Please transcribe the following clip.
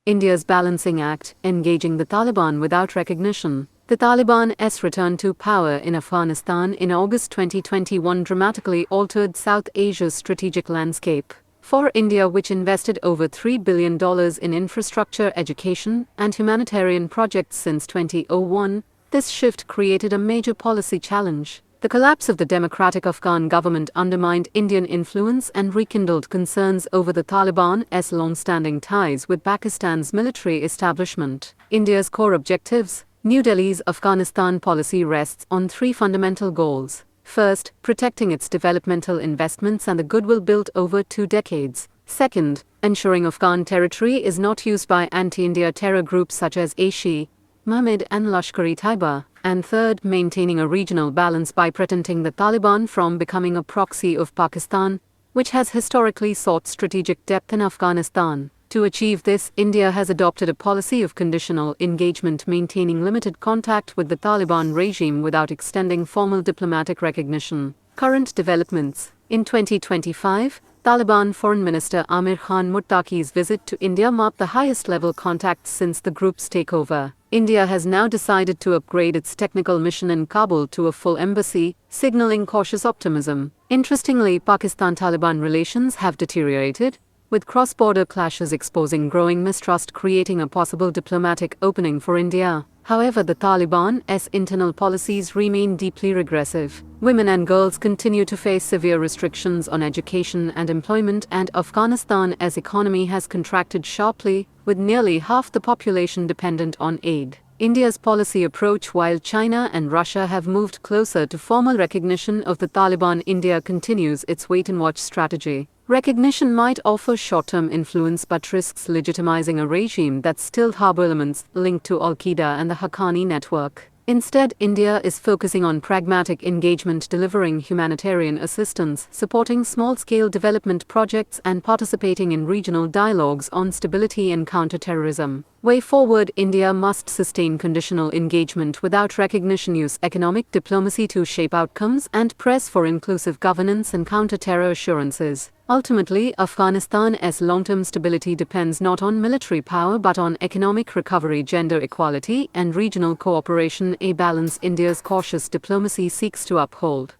India's balancing act, engaging the Taliban without recognition. The Taliban's return to power in Afghanistan in August 2021 dramatically altered South Asia's strategic landscape. For India, which invested over $3 billion in infrastructure, education, and humanitarian projects since 2001, this shift created a major policy challenge. The collapse of the democratic Afghan government undermined Indian influence and rekindled concerns over the Taliban's long-standing ties with Pakistan's military establishment. India's core objectives. New Delhi's Afghanistan policy rests on three fundamental goals. First, protecting its developmental investments and the goodwill built over 2 decades. Second, ensuring Afghan territory is not used by anti-India terror groups such as Jaish-e-Mohammed and Lashkar-e-Taiba. And third, maintaining a regional balance by preventing the Taliban from becoming a proxy of Pakistan, which has historically sought strategic depth in Afghanistan. To achieve this, India has adopted a policy of conditional engagement, maintaining limited contact with the Taliban regime without extending formal diplomatic recognition. Current developments. In 2025, Taliban Foreign Minister Amir Khan Muttaqi's visit to India marked the highest-level contacts since the group's takeover. India has now decided to upgrade its technical mission in Kabul to a full embassy, signaling cautious optimism. Interestingly, Pakistan-Taliban relations have deteriorated, with cross-border clashes exposing growing mistrust, creating a possible diplomatic opening for India. However, the Taliban's internal policies remain deeply regressive. Women and girls continue to face severe restrictions on education and employment, and Afghanistan's economy has contracted sharply, with nearly half the population dependent on aid. India's policy approach. While China and Russia have moved closer to formal recognition of the Taliban, India continues its wait-and-watch strategy. Recognition might offer short-term influence but risks legitimizing a regime that still harbors elements linked to Al-Qaeda and the Haqqani network. Instead, India is focusing on pragmatic engagement, delivering humanitarian assistance, supporting small-scale development projects, and participating in regional dialogues on stability and counter-terrorism. Way forward, India must sustain conditional engagement without recognition, use economic diplomacy to shape outcomes, and press for inclusive governance and counter-terror assurances. Ultimately, Afghanistan's long-term stability depends not on military power but on economic recovery, gender equality, and regional cooperation, a balance India's cautious diplomacy seeks to uphold.